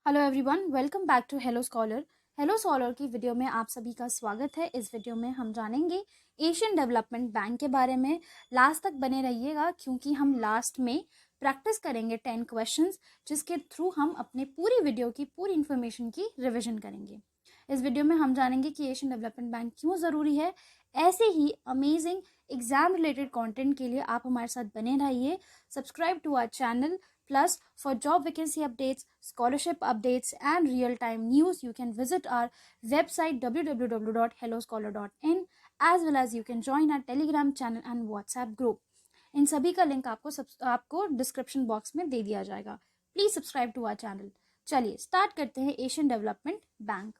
Hello everyone, welcome back to hello scholar. Hello scholar की video में आप सभी का स्वागत है। इस वीडियो में हम जानेंगे एशियन डेवलपमेंट बैंक के बारे में। लास्ट तक बने रहिएगा क्योंकि हम लास्ट में प्रैक्टिस करेंगे 10 क्वेश्चंस, जिसके थ्रू हम अपने पूरी वीडियो की पूरी इन्फॉर्मेशन की रिवीजन करेंगे। इस वीडियो में हम जानेंगे कि एशियन डेवलपमेंट बैंक क्यों ज़रूरी है। ऐसे ही अमेजिंग एग्जाम रिलेटेड कंटेंट के लिए आप हमारे साथ बने रहिए। Subscribe to our channel. Plus, for job vacancy updates, scholarship updates, and real-time news, you can visit our website www.helloscholar.in, as well as you can join our Telegram channel and WhatsApp group. इन सभी का link आपको description box में दे दिया जाएगा। Please subscribe to our channel. चलिए start करते हैं एशियन डेवलपमेंट बैंक।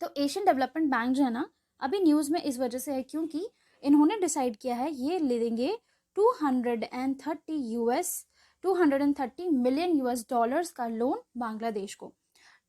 तो एशियन डेवलपमेंट बैंक जो है ना, अभी न्यूज़ में इस वजह से है क्योंकि इन्होंने डिसाइड किया है ये ले देंगे 230 मिलियन यूएस डॉलर्स का लोन बांग्लादेश को।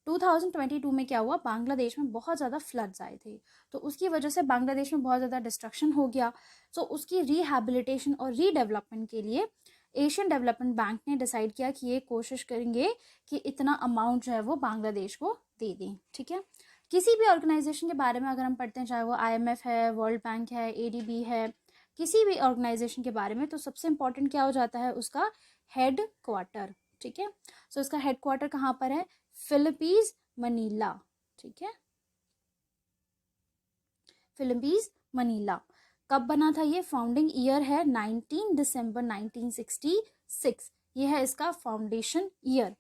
2022 में क्या हुआ, बांग्लादेश में बहुत ज़्यादा फ्लड्स आए थे, तो उसकी वजह से बांग्लादेश में बहुत ज़्यादा डिस्ट्रक्शन हो गया। तो उसकी रिहैबिलिटेशन और रीडेवलपमेंट के लिए एशियन डेवलपमेंट बैंक ने डिसाइड किया कि ये कोशिश करेंगे कि इतना अमाउंट जो है वो बांग्लादेश को दे दें। ठीक है, किसी भी ऑर्गेनाइजेशन के बारे में अगर हम पढ़ते हैं, चाहे वो IMF है, वर्ल्ड बैंक है, ADB है, किसी भी ऑर्गेनाइजेशन के बारे में, तो सबसे इंपॉर्टेंट क्या हो जाता है, उसका हेड क्वार्टर। ठीक है, सो इसका हेड क्वार्टर कहाँ पर है, फिलीपींस मनीला। ठीक है, फिलीपींस मनीला। कब बना था ये, फाउंडिंग ईयर है 19 दिसंबर 1966। ये है इसका फाउंडेशन ईयर।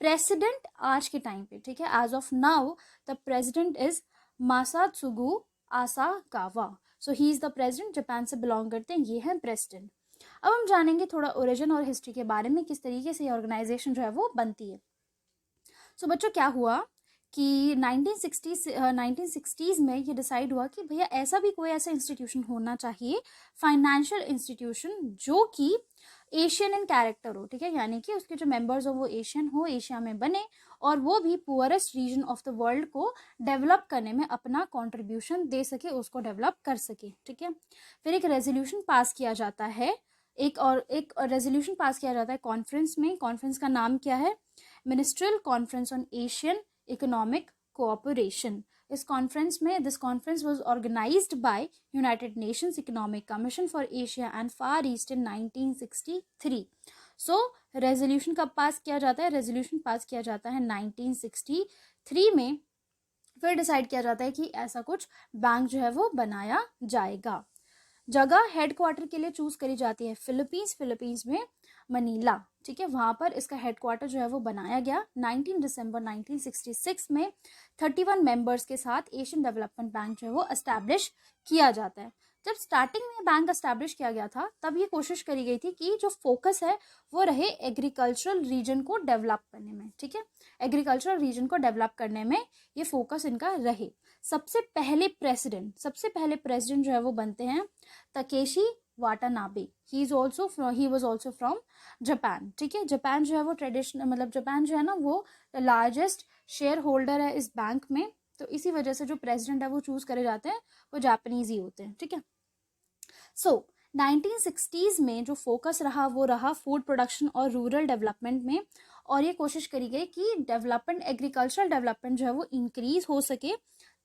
प्रेसिडेंट आज के टाइम पे, ठीक है, as of now the president is Masatsugu Asakawa. So he is the president, Japan से बिलोंग करते हैं, ये है प्रेसिडेंट। अब हम जानेंगे थोड़ा ओरिजिन और हिस्ट्री के बारे में, किस तरीके से ये ऑर्गेनाइजेशन जो है वो बनती है। सो बच्चों क्या हुआ कि 1960s में ये डिसाइड हुआ कि भैया ऐसा भी कोई ऐसा इंस्टीट्यूशन होना चाहिए, फाइनेंशियल इंस्टीट्यूशन, जो कि एशियन इन कैरेक्टर हो। ठीक है, यानी कि उसके जो मेंबर्स हो वो एशियन हो, एशिया में बने, और वो भी poorest region of the world को डेवलप करने में अपना कंट्रीब्यूशन दे सके, उसको डेवलप कर सके। ठीक है, फिर एक रेजोल्यूशन पास किया जाता है, एक रेजोल्यूशन पास किया जाता है कॉन्फ्रेंस में। कॉन्फ्रेंस का नाम क्या है, Ministerial Conference on Asian Economic Cooperation. इस कॉन्फ्रेंस में, this conference was organised by United Nations Economic Commission for Asia and Far East इन 1963। सो रेजोल्यूशन कब पास किया जाता है, रेजोल्यूशन पास किया जाता है 1963 में। फिर डिसाइड किया जाता है कि ऐसा कुछ बैंक जो है वो बनाया जाएगा। जगह हेडक्वार्टर के लिए चूज करी जाती है फिलीपींस में मनीला। ठीक है, वहां पर इसका हेडक्वार्टर जो है वो बनाया गया 19 दिसंबर 1966 में। 31 मेंबर्स के साथ एशियन डेवलपमेंट बैंक जो है वो एस्टैब्लिश किया जाता है। जब स्टार्टिंग में बैंक एस्टैब्लिश किया गया था, तब ये कोशिश करी गई थी कि जो फोकस है वो रहे एग्रीकल्चरल रीजन को डेवलप करने में। ठीक है, एग्रीकल्चरल रीजन को डेवलप करने में ये फोकस इनका रहे। सबसे पहले प्रेसिडेंट जो है वो बनते हैं Takeshi Watanabe. He was also from Japan. ठीक है, जापान जो है वो ट्रेडिशनल, मतलब जापान जो है ना वो लार्जेस्ट शेयर होल्डर है इस बैंक में, तो इसी वजह से जो प्रेसिडेंट है वो चूज करे जाते हैं वो जापानीज ही होते हैं। ठीक है, सो 1960s में जो फोकस रहा वो रहा फूड प्रोडक्शन और रूरल डेवलपमेंट में, और ये कोशिश करी गई कि डेवलपमेंट, एग्रीकल्चरल डेवलपमेंट जो है वो इंक्रीज हो सके,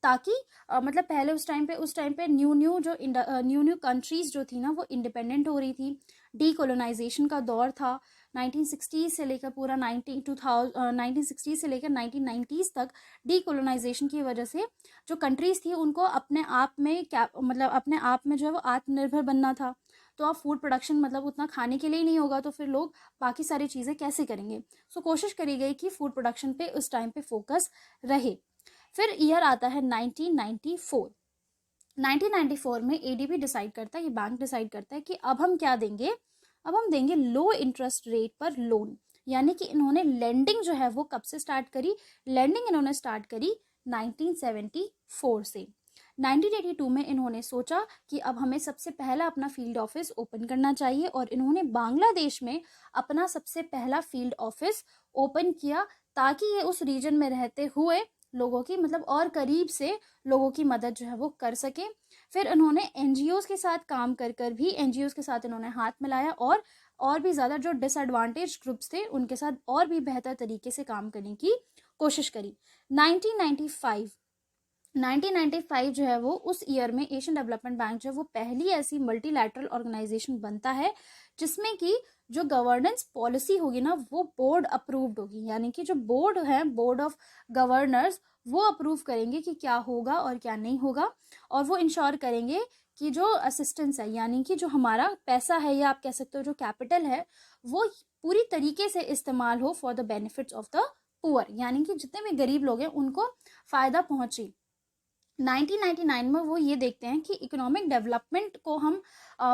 ताकि मतलब पहले उस टाइम पे न्यू कंट्रीज जो थी ना वो इंडिपेंडेंट हो रही थी। डीकोलोनाइजेशन का दौर था 1960 से लेकर पूरा 1960 से लेकर 1990s तक। डीकोलोनाइजेशन की वजह से जो कंट्रीज थी उनको अपने आप में अपने आप में जो है वो आत्मनिर्भर बनना था। तो अब फूड प्रोडक्शन मतलब उतना खाने के लिए ही नहीं होगा, तो फिर लोग बाकी सारी चीज़ें कैसे करेंगे। सो कोशिश करी गई कि फूड प्रोडक्शन पे उस टाइम पे फोकस रहे। फिर ईयर आता है 1994। 1994 में ADB डिसाइड करता है, ये बैंक डिसाइड करता है कि अब हम क्या देंगे, अब हम देंगे लो इंटरेस्ट रेट पर लोन। यानी कि इन्होंने लेंडिंग जो है वो कब से स्टार्ट करी, लेंडिंग इन्होंने स्टार्ट करी 1974 से। 1982 में इन्होंने सोचा कि अब हमें सबसे पहला अपना फील्ड ऑफिस ओपन करना चाहिए, और इन्होंने बांग्लादेश में अपना सबसे पहला फील्ड ऑफिस ओपन किया, ताकि ये उस रीजन में रहते हुए लोगों की, मतलब और करीब से लोगों की मदद जो है वो कर सके। फिर इन्होंने NGOs के साथ काम कर भी NGOs के साथ इन्होंने हाथ मिलाया, और और भी ज़्यादा जो डिसएडवांटेज ग्रुप्स थे उनके साथ और भी बेहतर तरीके से काम करने की कोशिश करी। 1995 जो है वो उस ईयर में एशियन डेवलपमेंट बैंक जो है वो पहली ऐसी मल्टीलैटरल ऑर्गेनाइजेशन बनता है जिसमें कि जो गवर्नेंस पॉलिसी होगी ना वो बोर्ड अप्रूव्ड होगी, यानी कि जो बोर्ड है, बोर्ड ऑफ गवर्नर्स, वो अप्रूव करेंगे कि क्या होगा और क्या नहीं होगा, और वो इंश्योर करेंगे कि जो असिस्टेंस है, यानी कि जो हमारा पैसा है या आप कह सकते हो जो कैपिटल है, वो पूरी तरीके से इस्तेमाल हो for the benefits of the poor, यानी कि जितने भी गरीब लोग हैं उनको फायदा पहुंचे। 1999 में वो ये देखते हैं कि इकोनॉमिक डेवलपमेंट को हम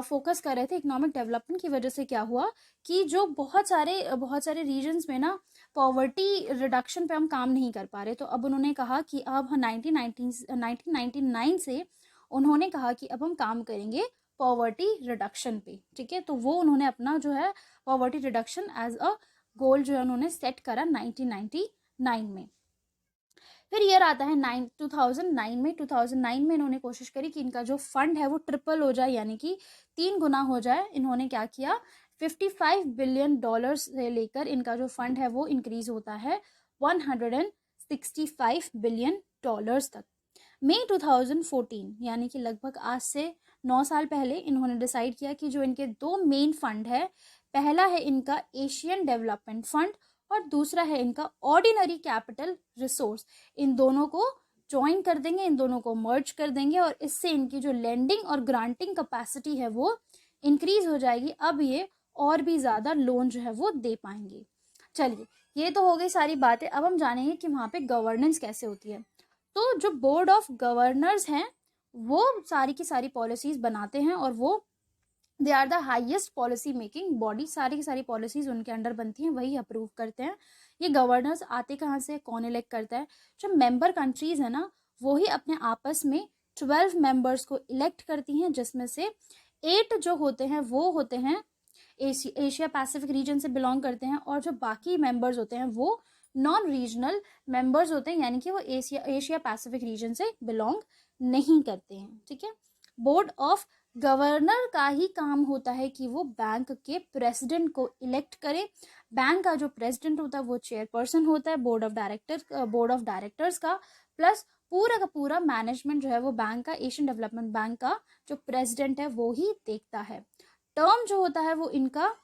फोकस कर रहे थे। इकोनॉमिक डेवलपमेंट की वजह से क्या हुआ कि जो बहुत सारे रीजन्स में ना पॉवर्टी रिडक्शन पे हम काम नहीं कर पा रहे, तो अब उन्होंने कहा कि अब 1999 से उन्होंने कहा कि अब हम काम करेंगे पॉवर्टी रिडक्शन पे, ठीक है। तो वो उन्होंने अपना जो है पॉवर्टी रिडक्शन एज अ गोल जो है उन्होंने सेट करा 1999 में। फिर ईयर आता है 2009 में इन्होंने कोशिश करी कि इनका जो फंड है वो ट्रिपल हो जाए, यानी कि 3 गुना हो जाए। इन्होंने क्या किया, $55 बिलियन से लेकर इनका जो फंड है वो इंक्रीज होता है $165 बिलियन तक। मई 2014 यानी कि लगभग आज से 9 साल पहले इन्होंने डिसाइड किया कि जो इनके 2 मेन फंड है, पहला है इनका एशियन डेवलपमेंट फंड और दूसरा है इनका ऑर्डिनरी कैपिटल रिसोर्स, इन दोनों को ज्वाइन कर देंगे, इन दोनों को मर्ज कर देंगे और इससे इनकी जो लेंडिंग और ग्रांटिंग कैपेसिटी है वो इंक्रीज हो जाएगी। अब ये और भी ज़्यादा लोन जो है वो दे पाएंगे। चलिए, ये तो हो गई सारी बातें। अब हम जानेंगे कि वहाँ पे गवर्नेंस कैसे होती है। तो जो बोर्ड ऑफ गवर्नर्स हैं वो सारी की सारी पॉलिसीज बनाते हैं और वो they are the highest policy making body, सारी की सारी पॉलिसीज उनके अंडर बनती हैं, वही अप्रूव करते हैं। ये गवर्नर्स आते कहाँ से, कौन इलेक्ट करता है? जो मेंबर कंट्रीज है ना वो ही अपने आपस में 12 मेंबर्स को इलेक्ट करती हैं, जिसमें से 8 जो होते हैं वो होते हैं एशिया पैसिफिक रीजन से बिलोंग करते हैं, और जो बाकी मेंबर्स होते हैं वो नॉन रीजनल मेंबर्स होते हैं, यानी कि वो एशिया पैसिफिक रीजन से बिलोंग नहीं करते हैं, ठीक है। बोर्ड ऑफ गवर्नर का ही काम होता है कि वो बैंक के प्रेसिडेंट को इलेक्ट करे। बैंक का जो प्रेसिडेंट होता है वो चेयरपर्सन होता है बोर्ड ऑफ डायरेक्टर्स का, प्लस पूरा का पूरा मैनेजमेंट जो है वो बैंक का, एशियन डेवलपमेंट बैंक का जो प्रेसिडेंट है वो ही देखता है। टर्म जो होता है वो इनका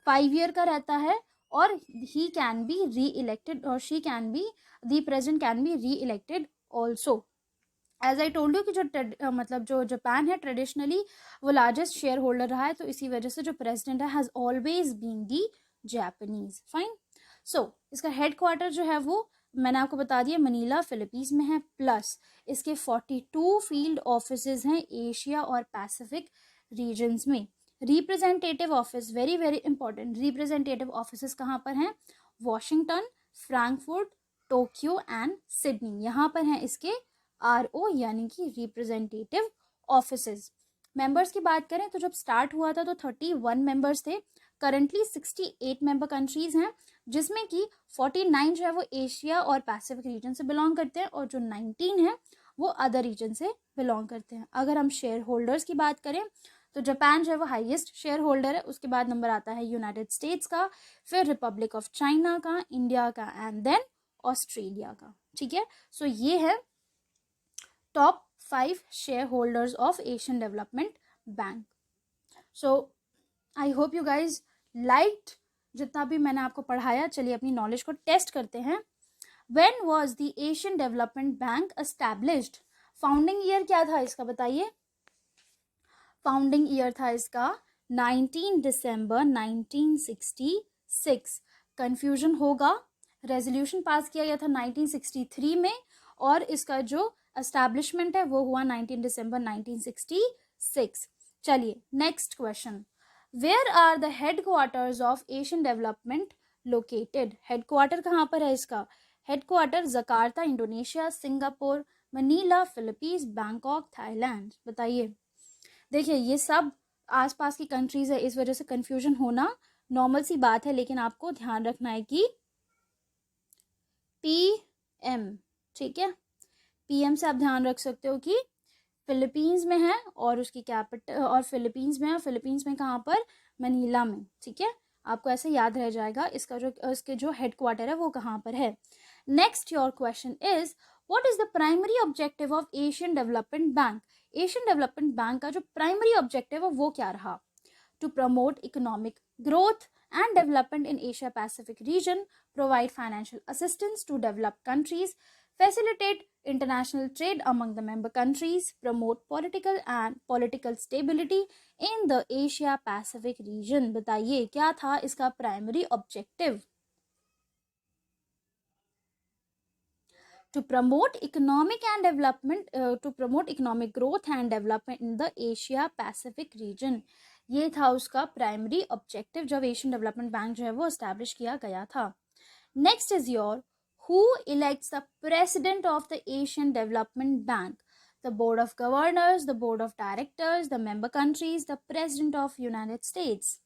5 ईयर का रहता है और he can be reelected और she can be, the president can be reelected also. As I told you कि जो मतलब जो जापान है ट्रेडिशनली वो लार्जेस्ट शेयर होल्डर रहा है, तो इसी वजह से जो प्रेसिडेंट है has always been the Japanese. Fine. So इसका हेड क्वार्टर जो है वो मैंने आपको बता दिया मनीला फिलीपींस में है, प्लस इसके 42 फील्ड ऑफिसेज हैं एशिया और पैसिफिक रीजन्स में। Representative office, very very important, representative offices कहाँ पर हैं? Washington, Frankfurt, Tokyo and Sydney, यहाँ पर हैं इसके RO यानी कि रिप्रेजेंटेटिव ऑफिसेज। मेंबर्स की बात करें तो जब स्टार्ट हुआ था तो 31 मेंबर्स थे। करंटली 68 मेंबर कंट्रीज हैं, जिसमें कि 49 जो है वो एशिया और पैसिफिक रीजन से बिलोंग करते हैं और जो 19 है वो अदर रीजन से बिलोंग करते हैं। अगर हम शेयर होल्डर्स की बात करें तो जापान जो है वो हाईएस्ट शेयर होल्डर है, उसके बाद नंबर आता है यूनाइटेड स्टेट्स का, फिर रिपब्लिक ऑफ चाइना का, इंडिया का एंड देन ऑस्ट्रेलिया का, ठीक है। सो ये है top 5 shareholders of Asian Development Bank. So I hope you guys liked जितना भी मैंने आपको पढ़ाया। चलिए अपनी नॉलेज को टेस्ट करते हैं। When was the Asian Development Bank established? Founding year क्या था इसका बताइए? फाउंडिंग ईयर था इसका 19 दिसंबर 1966। कंफ्यूजन होगा, रेजोल्यूशन पास किया गया था 1963 में और इसका जो एस्टैब्लिशमेंट है वो हुआ 19 दिसंबर 1966। चलिए next question, where are the headquarters of Asian Development located? Headquarter कहाँ पर है इसका? Headquarter Jakarta Indonesia, Singapore, Manila Philippines, Bangkok Thailand. बताइए। देखिए ये सब आसपास की कंट्रीज है, इस वजह से कंफ्यूजन होना नॉर्मल सी बात है, लेकिन आपको ध्यान रखना है कि PM, ठीक है, PM से आप ध्यान रख सकते हो कि फिलीपींस में है और उसकी कैपिटल, और फिलीपींस में है, फिलीपींस में कहाँ पर? मनीला में, ठीक है, आपको ऐसे याद रह जाएगा इसके जो हेडक्वार्टर है वो कहाँ पर है। Next your question is what is the primary objective of Asian development Bank. Asian development Bank का जो प्राइमरी ऑब्जेक्टिव है वो क्या रहा? To promote economic growth and development in Asia Pacific region, provide financial assistance to developed countries, facilitate international trade among the member countries, promote political stability in the Asia Pacific region। बताइए क्या था इसका primary objective? To promote economic growth and development in the Asia Pacific region। ये था उसका primary objective जब Asian development Bank जो है वो एस्टैब्लिश किया गया था। Next is your who elects the president of the Asian development bank? The board of governors, the board of directors, the member countries, the president of United states.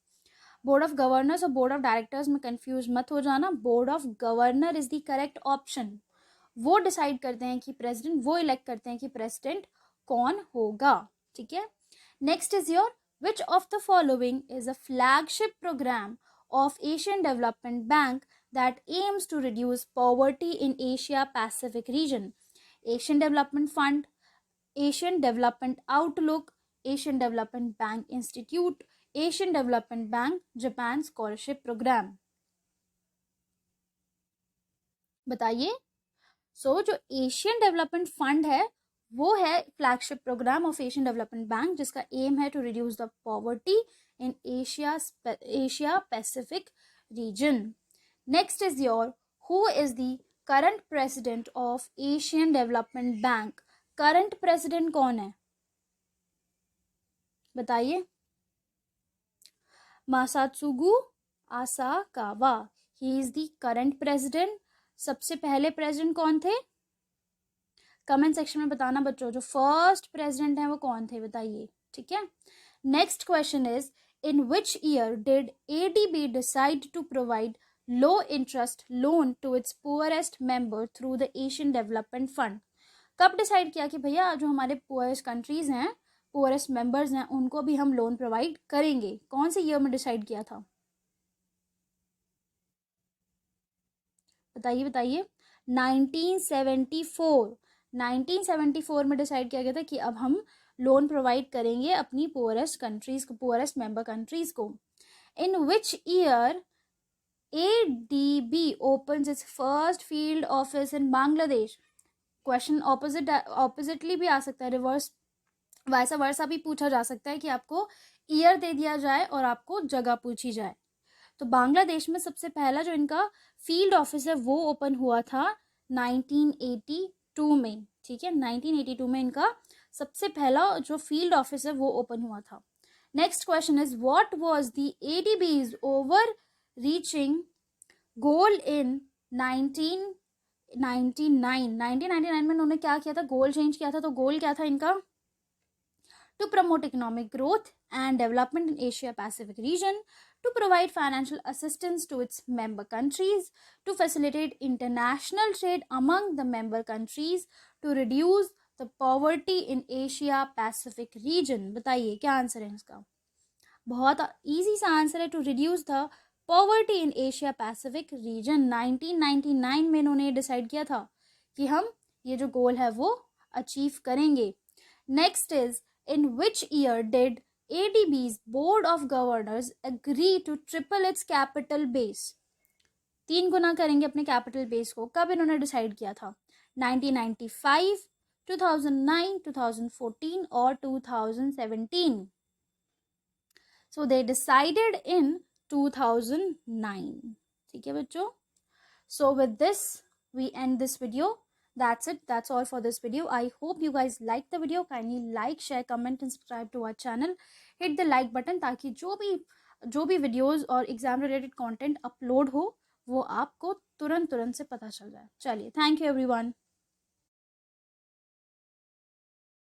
Board of governors और board of directors में confuse मत हो जाना, board of governor is the correct option. वो decide करते हैं कि president, वो इलेक्ट करते हैं कि प्रेसिडेंट कौन होगा, ठीक है। Next is your which of the following is a flagship program of Asian Development Bank that aims to reduce poverty in Asia Pacific region? Asian Development Fund, Asian Development Outlook, Asian Development Bank Institute, Asian Development Bank Japan Scholarship Program। बताइए। जो Asian Development fund है वो है flagship programme of Asian development bank जिसका aim है to reduce the poverty in Asia Pacific region. Next is your who is the current president of Asian development bank? Current president कौन है बताइए? Masatsugu Asakawa, he is the current president. सबसे पहले president कौन थे? Comment section में बताना बच्चों, जो फर्स्ट प्रेसिडेंट है वो कौन थे बताइए, ठीक है। Next question is in which year did ADB decide to provide low interest loan to its poorest member through the Asian Development Fund? कब डिसाइड किया कि भैया जो हमारे पुअरेस्ट कंट्रीज हैं, पुअरेस्ट मेंबर्स हैं, उनको भी हम लोन प्रोवाइड करेंगे? कौन से ईयर में डिसाइड किया था बताइए बताइए? 1974 में डिसाइड किया गया था कि अब हम लोन प्रोवाइड करेंगे अपनी पुअरेस्ट कंट्रीज को, पुअरेस्ट मेंबर कंट्रीज को। In which year ADB opens its first field office in Bangladesh? Question oppositely भी आ सकता है, रिवर्स वैसा वर्सा भी पूछा जा सकता है कि आपको ईयर दे दिया जाए और आपको जगह पूछी जाए। तो बांग्लादेश में सबसे पहला जो इनका फील्ड ऑफिस है वो ओपन हुआ था 1982 में, ठीक है। 1982 में इनका सबसे पहला जो फील्ड ऑफिस है वो ओपन हुआ था। Next question is what was the ADB's overreaching goal in 1999 में उन्होंने क्या किया था? गोल चेंज किया था। तो गोल क्या था इनका? to promote economic growth and development in Asia Pacific region, to provide financial assistance to its member countries, to facilitate international trade among the member countries, to reduce the poverty in Asia Pacific region। बताइए क्या answer है इसका? बहुत easy सा answer है, to reduce the poverty in Asia Pacific region. 1999 में इन्होंने decide किया था कि हम ये जो गोल है वो अचीव करेंगे। Next is in which year did ADB's board of governors agree to triple its capital base? 3 गुना करेंगे अपने कैपिटल बेस को। कब इन्होंने डिसाइड किया था? 1995, 2009, 2014 और 2017? So they decided in 2009, ठीक है बच्चों। So with this we end this video. That's it. That's all for this video. I hope you guys liked the video. Kindly like, share, comment and subscribe to our channel. Hit the like button ताकि जो भी videos और exam related content upload हो वो आपको तुरंत से पता चल जाए। चलिए, thank you everyone.